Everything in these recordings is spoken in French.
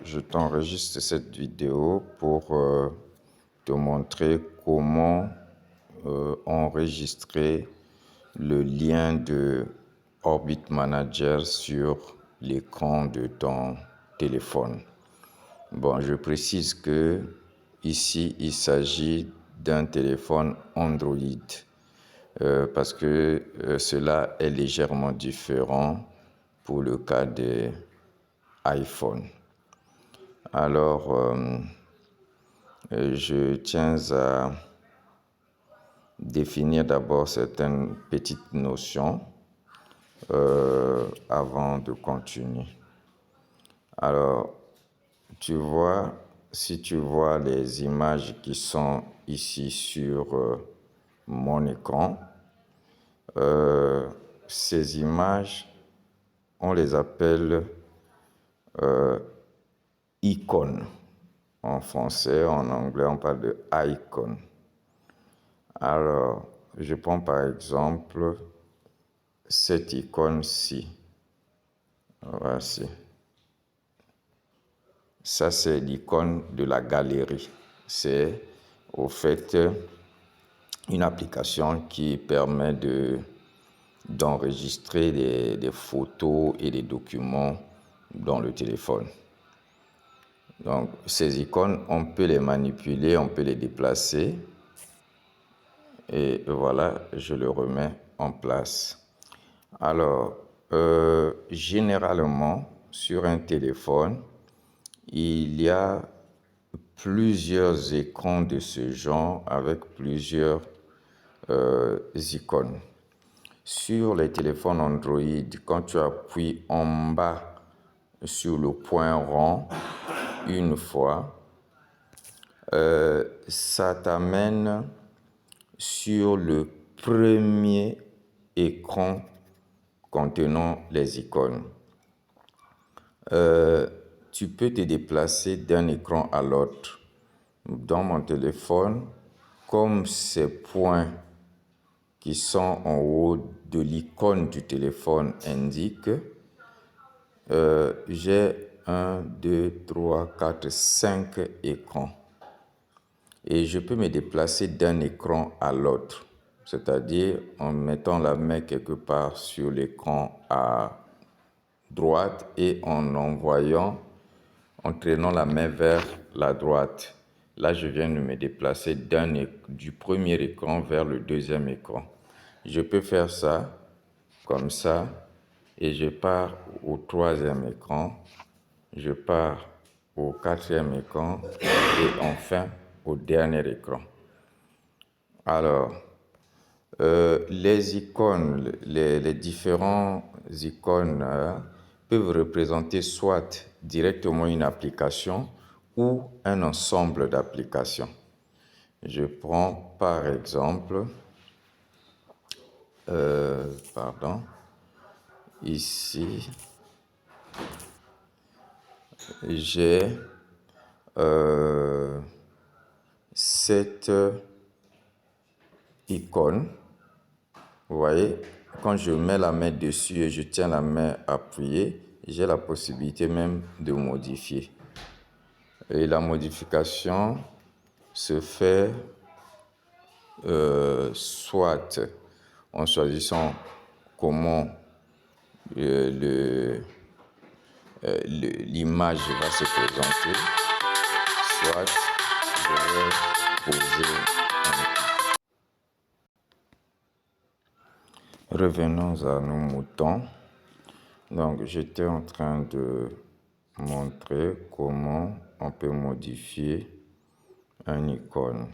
je t'enregistre cette vidéo pour te montrer comment enregistrer le lien de Orbit Manager sur l'écran de ton téléphone. Bon, je précise que ici, il s'agit d'un téléphone Android parce que cela est légèrement différent pour le cas des iPhone. Alors, je tiens à définir d'abord certaines petites notions avant de continuer. Alors, tu vois, si tu vois les images qui sont ici sur mon écran, ces images, on les appelle icônes. En français, en anglais, on parle de icon. Alors, je prends par exemple cette icône-ci. Voici. Ça, c'est l'icône de la galerie. C'est, au fait, une application qui permet d'enregistrer des photos et des documents dans le téléphone. Donc, ces icônes, on peut les manipuler, on peut les déplacer. Et voilà, je le remets en place. Alors, généralement, sur un téléphone, il y a plusieurs écrans de ce genre avec plusieurs icônes. Sur les téléphones Android, quand tu appuies en bas sur le point rond une fois, ça t'amène sur le premier écran contenant les icônes. Tu peux te déplacer d'un écran à l'autre. Dans mon téléphone, comme ces points qui sont en haut de l'icône du téléphone indiquent, j'ai 1, 2, 3, 4, 5 écrans. Et je peux me déplacer d'un écran à l'autre, c'est-à-dire en mettant la main quelque part sur l'écran à droite et en traînant la main vers la droite. Là, je viens de me déplacer du premier écran vers le deuxième écran. Je peux faire ça comme ça et je pars au troisième écran, je pars au quatrième écran et enfin au dernier écran. Alors, les icônes, les différents icônes peuvent représenter soit directement une application ou un ensemble d'applications. Je prends par exemple, ici, j'ai cette icône. Vous voyez, quand je mets la main dessus et je tiens la main appuyée, j'ai la possibilité même de modifier. Et la modification se fait soit en choisissant comment l'image va se présenter, soit je vais poser Revenons à nos moutons. Donc, j'étais en train de montrer comment on peut modifier une icône.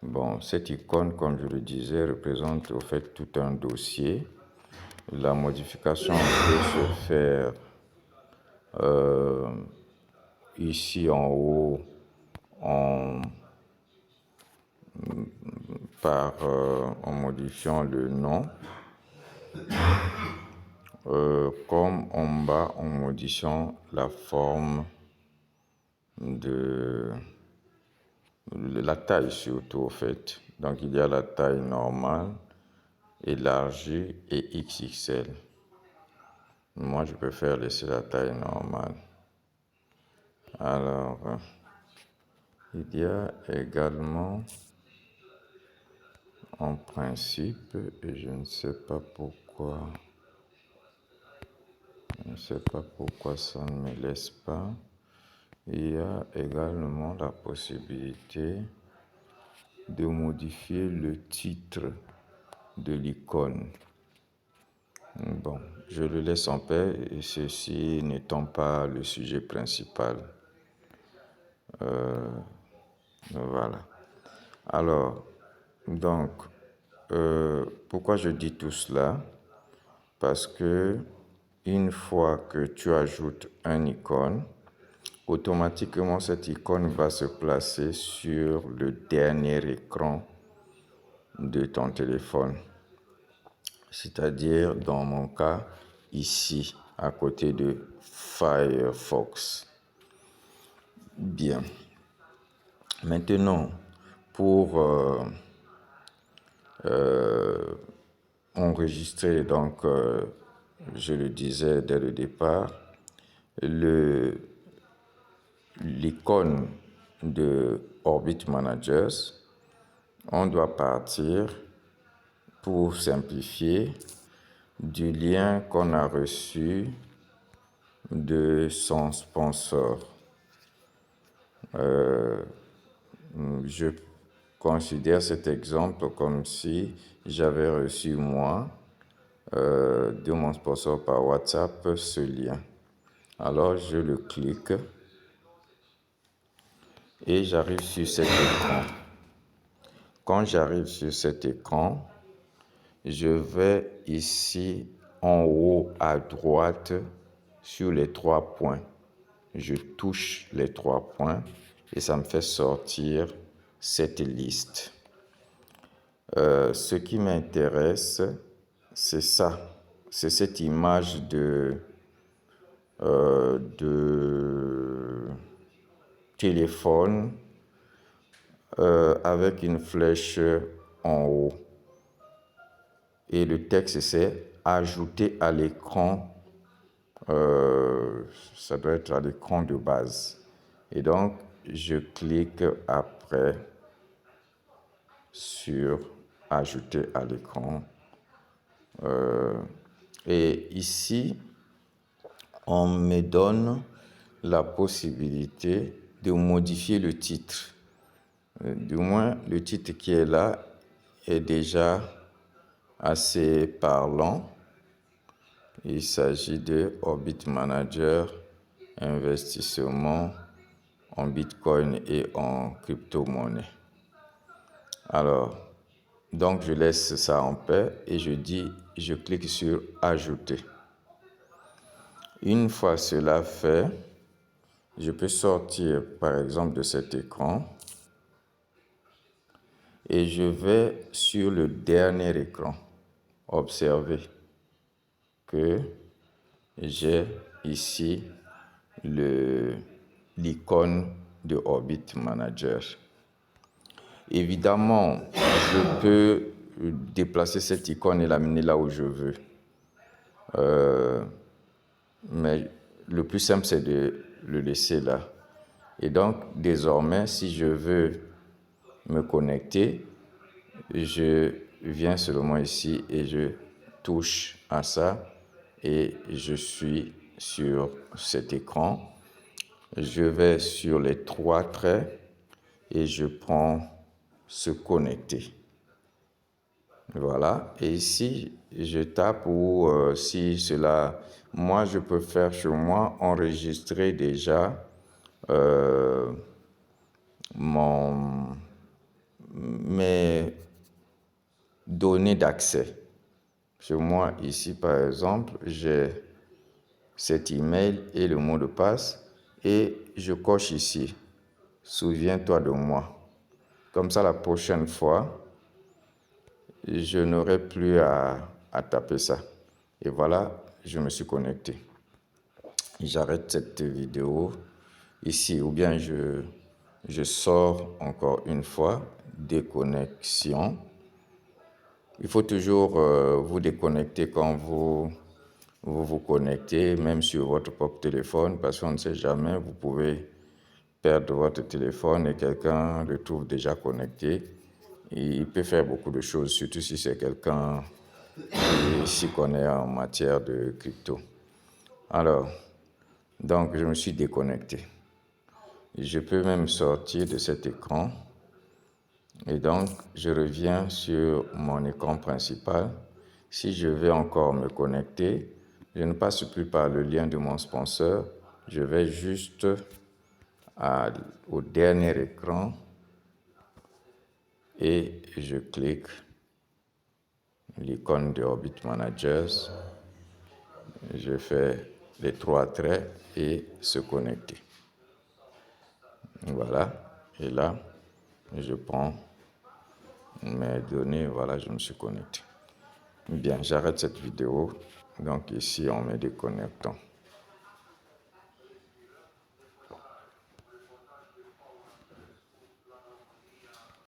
Bon, cette icône, comme je le disais, représente au fait tout un dossier. La modification peut se faire ici en haut en modifiant le nom, comme en bas en modifiant la forme de la taille surtout au fait. Donc il y a la taille normale, élargie et XXL. Moi je préfère laisser la taille normale. Alors, il y a également, en principe, et je ne sais pas pourquoi ça ne me laisse pas, il y a également la possibilité de modifier le titre de l'icône. Bon, je le laisse en paix, et ceci n'étant pas le sujet principal. Voilà. Alors, donc, pourquoi je dis tout cela? Parce que une fois que tu ajoutes un icône, automatiquement cette icône va se placer sur le dernier écran de ton téléphone. C'est-à-dire, dans mon cas, ici, à côté de Firefox. Bien. Maintenant, pour enregistrer, donc, je le disais dès le départ, l'icône de Orbit Managers, on doit partir, pour simplifier, du lien qu'on a reçu de son sponsor. Je considère cet exemple comme si j'avais reçu moi de mon sponsor par WhatsApp ce lien. Alors je le clique et j'arrive sur cet écran. Quand j'arrive sur cet écran, je vais ici en haut à droite sur les 3 points. Je touche les 3 points et ça me fait sortir cette liste. Ce qui m'intéresse, c'est ça. C'est cette image de téléphone avec une flèche en haut. Et le texte, c'est « Ajouter à l'écran ». Ça doit être à l'écran de base. Et donc, je clique après sur « Ajouter à l'écran ». Et ici, on me donne la possibilité de modifier le titre. Du moins, le titre qui est là est déjà assez parlant. Il s'agit de Orbit Manager, investissement en Bitcoin et en crypto-monnaie. Alors, donc je laisse ça en paix et je clique sur Ajouter. Une fois cela fait, je peux sortir par exemple de cet écran et je vais sur le dernier écran. Observez que j'ai ici l'icône de Orbit Manager. Évidemment, je peux déplacer cette icône et l'amener là où je veux. Mais le plus simple, c'est de le laisser là. Et donc, désormais, si je veux me connecter, je viens seulement ici et je touche à ça et je suis sur cet écran. Je vais sur les 3 traits et je prends se connecter. Voilà. Et ici, je tape ou si cela, moi, je peux faire chez moi enregistrer déjà mes données d'accès. Chez moi, ici, par exemple, j'ai cet email et le mot de passe et je coche ici. Souviens-toi de moi. Comme ça, la prochaine fois, je n'aurai plus à taper ça. Et voilà, je me suis connecté. J'arrête cette vidéo ici ou bien je sors encore une fois, déconnexion. Il faut toujours vous déconnecter quand vous connectez, même sur votre propre téléphone, parce qu'on ne sait jamais, vous pouvez perdre votre téléphone et quelqu'un le trouve déjà connecté. Et il peut faire beaucoup de choses, surtout si c'est quelqu'un qui s'y connaît en matière de crypto. Alors, donc je me suis déconnecté. Je peux même sortir de cet écran et donc je reviens sur mon écran principal. Si je vais encore me connecter, je ne passe plus par le lien de mon sponsor, je vais juste au dernier écran et je clique l'icône de Orbit Managers. Je fais les 3 traits et se connecter. Voilà, et là, je prends mes données, voilà, je me suis connecté. Bien, j'arrête cette vidéo. Donc ici, on met déconnectant.